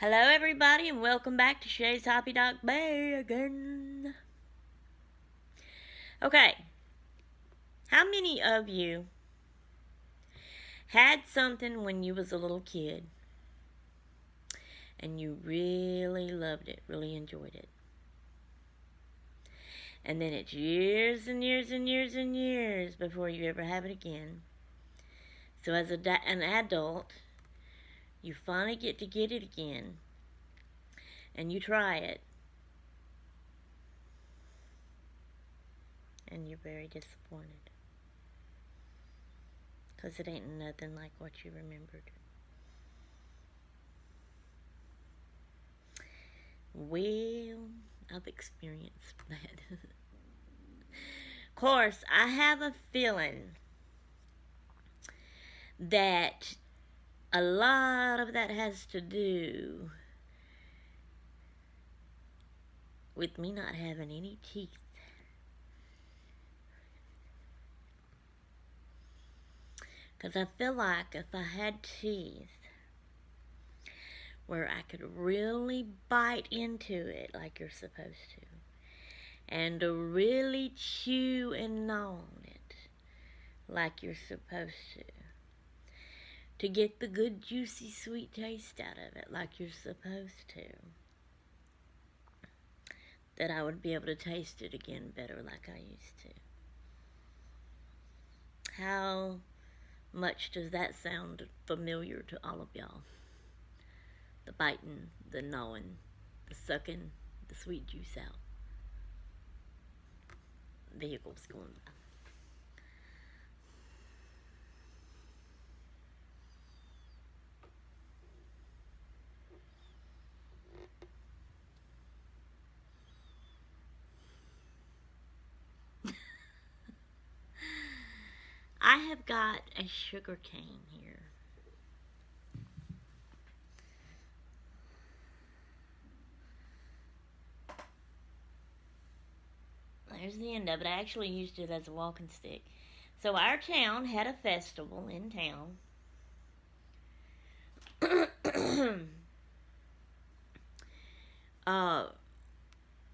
Hello, everybody, and welcome back to Shay's Hoppy Doc Bay again. Okay, how many of you had something when you was a little kid and you really loved it, really enjoyed it? And then it's years and years and years and years before you ever have it again. So as an adult, you finally get to get it again, and you try it, and you're very disappointed. Because it ain't nothing like what you remembered. Well, I've experienced that. Of course, I have a feeling that a lot of that has to do with me not having any teeth. Because I feel like if I had teeth where I could really bite into it like you're supposed to, and to really chew and gnaw on it like you're supposed to get the good juicy sweet taste out of it like you're supposed to, that I would be able to taste it again better like I used to. How much does that sound familiar to all of y'all? The biting, the gnawing, the sucking, the sweet juice out. Vehicles going by. I have got a sugar cane here. There's the end of it. I actually used it as a walking stick. So our town had a festival in town.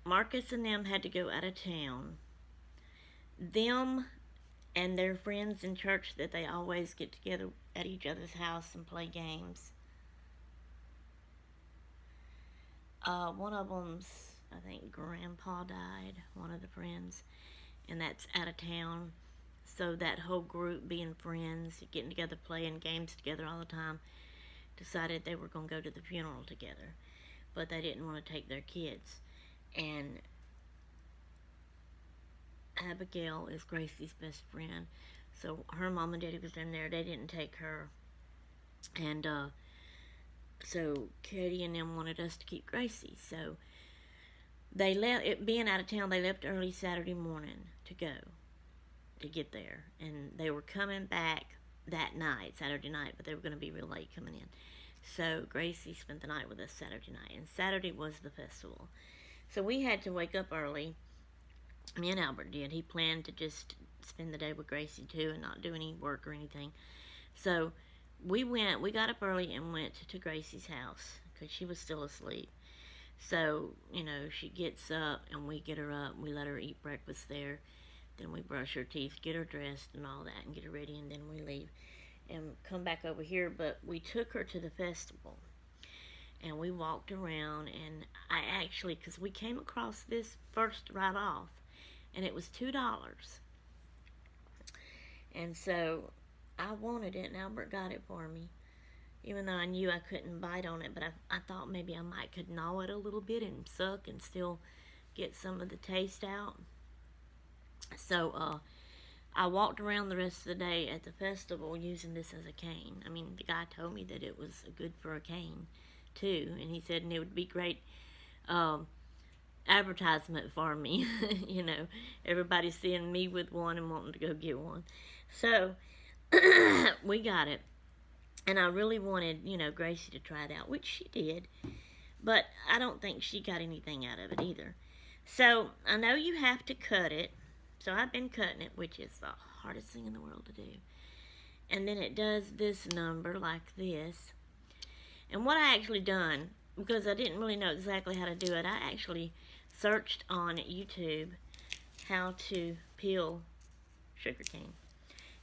Marcus and them had to go out of town. Them and their friends in church that they always get together at each other's house and play games. One of them's, I think, grandpa died, one of the friends, and that's out of town. So that whole group, being friends, getting together, playing games together all the time, decided they were going to go to the funeral together. But they didn't want to take their kids. And Abigail is Gracie's best friend. So her mom and daddy was in there. They didn't take her. And so Katie and them wanted us to keep Gracie. So they left, it being out of town, they left early Saturday morning to go, to get there. And they were coming back that night, Saturday night, but they were going to be real late coming in. So Gracie spent the night with us Saturday night, and Saturday was the festival. So we had to wake up early. Me and Albert did. He planned to just spend the day with Gracie too and not do any work or anything. So we got up early and went to Gracie's house because she was still asleep. So, she gets up and we get her up. We let her eat breakfast there. Then we brush her teeth, get her dressed and all that, and get her ready, and then we leave and come back over here. But we took her to the festival and we walked around, and I actually, because we came across this first right off, and it was $2. And so I wanted it, and Albert got it for me, even though I knew I couldn't bite on it. But I thought maybe I might could gnaw it a little bit and suck and still get some of the taste out. So I walked around the rest of the day at the festival using this as a cane. I mean, the guy told me that it was good for a cane too, and he said it would be great advertisement for me. Everybody's seeing me with one and wanting to go get one. So we got it, and I really wanted, Gracie to try it out, which she did, but I don't think she got anything out of it either. So I know you have to cut it, so I've been cutting it, which is the hardest thing in the world to do. And then it does this number like this. And what I actually done because I didn't really know exactly how to do it, I actually searched on YouTube how to peel sugar cane.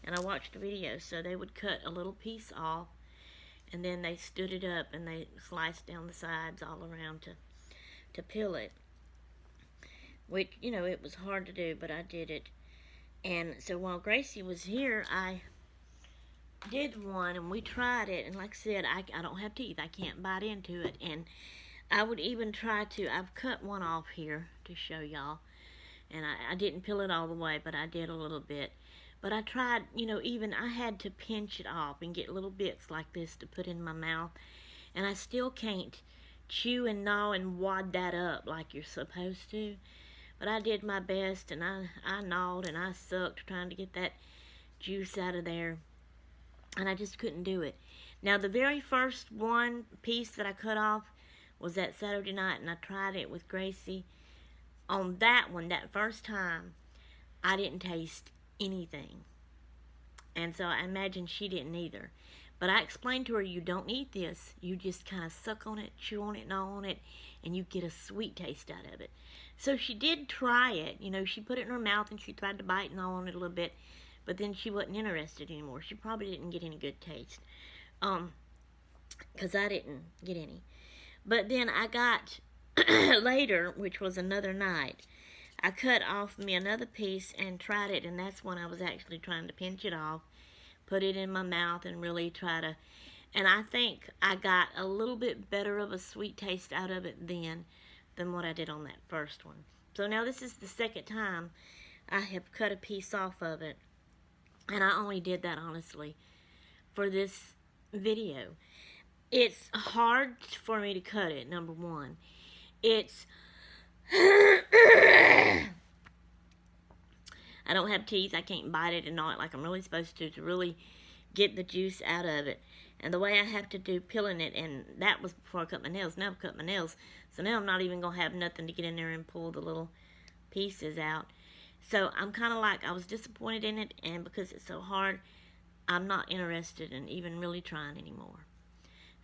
And I watched a video. So they would cut a little piece off, and then they stood it up and they sliced down the sides all around to peel it. Which, you know, it was hard to do, but I did it. And so while Gracie was here, I did one, and we tried it. And like I said, I don't have teeth. I can't bite into it. And I would even try to, I've cut one off here to show y'all. And I didn't peel it all the way, but I did a little bit. But I tried, you know, even I had to pinch it off and get little bits like this to put in my mouth. And I still can't chew and gnaw and wad that up like you're supposed to. But I did my best, and I gnawed and I sucked trying to get that juice out of there. And I just couldn't do it. Now, the very first one piece that I cut off was that Saturday night, and I tried it with Gracie. On that one, that first time, I didn't taste anything. And so I imagine she didn't either. But I explained to her, you don't eat this. You just kind of suck on it, chew on it, gnaw on it, and you get a sweet taste out of it. So she did try it. You know, she put it in her mouth and she tried to bite and gnaw on it a little bit. But then she wasn't interested anymore. She probably didn't get any good taste. Because I didn't get any. But then I got, later, which was another night, I cut off me another piece and tried it. And that's when I was actually trying to pinch it off, put it in my mouth, and really try to. And I think I got a little bit better of a sweet taste out of it then than what I did on that first one. So now this is the second time I have cut a piece off of it. And I only did that, honestly, for this video. It's hard for me to cut it, number one. It's... I don't have teeth. I can't bite it and gnaw it like I'm really supposed to really get the juice out of it. And the way I have to do peeling it, and that was before I cut my nails. Now I've cut my nails, so now I'm not even going to have nothing to get in there and pull the little pieces out. So I'm kind of like, I was disappointed in it, and because it's so hard, I'm not interested in even really trying anymore.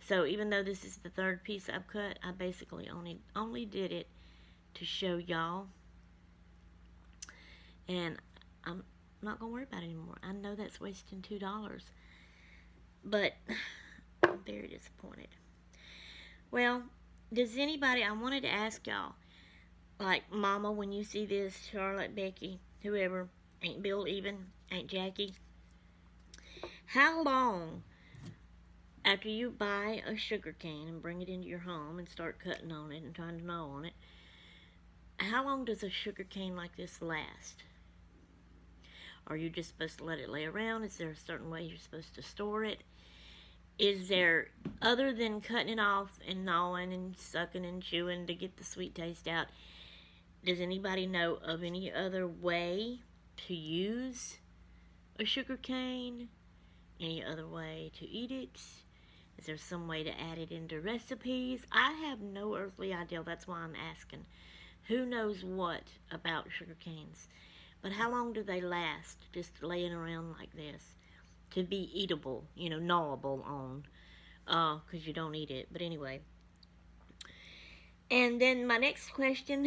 So even though this is the third piece I've cut, I basically only did it to show y'all. And I'm not going to worry about it anymore. I know that's wasting $2. But I'm very disappointed. Well, does anybody, I wanted to ask y'all, like Mama, when you see this, Charlotte, Becky, whoever, Aunt Bill even, Aunt Jackie, how long after you buy a sugar cane and bring it into your home and start cutting on it and trying to gnaw on it, how long does a sugar cane like this last? Are you just supposed to let it lay around? Is there a certain way you're supposed to store it? Is there, other than cutting it off and gnawing and sucking and chewing to get the sweet taste out, does anybody know of any other way to use a sugar cane? Any other way to eat it? Is there some way to add it into recipes? I have no earthly idea. That's why I'm asking. Who knows what about sugar canes? But how long do they last just laying around like this to be eatable, you know, gnawable on? Because you don't eat it. But anyway. And then my next question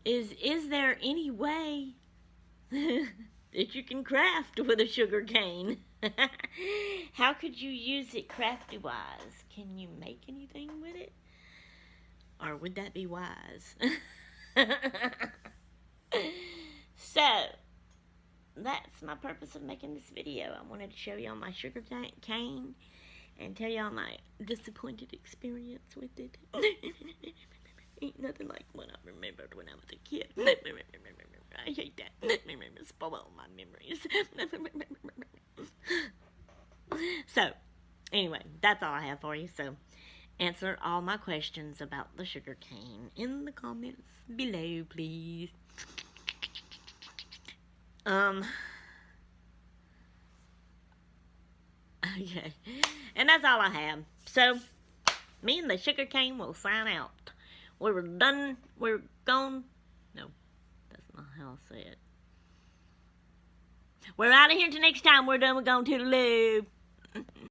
is there any way that you can craft with a sugar cane? How could you use it crafty-wise? Can you make anything with it? Or would that be wise? So, that's my purpose of making this video. I wanted to show y'all my sugar cane and tell y'all my disappointed experience with it. Ain't nothing like what I remembered when I was a kid. I hate that. Spoil my memories. So, anyway, that's all I have for you. So, answer all my questions about the sugar cane in the comments below, please. Okay. And that's all I have. So, me and the sugar cane will sign out. We were done. We're gone. No, that's not how I say it. We're out of here till next time. We're done. We're going to the loo.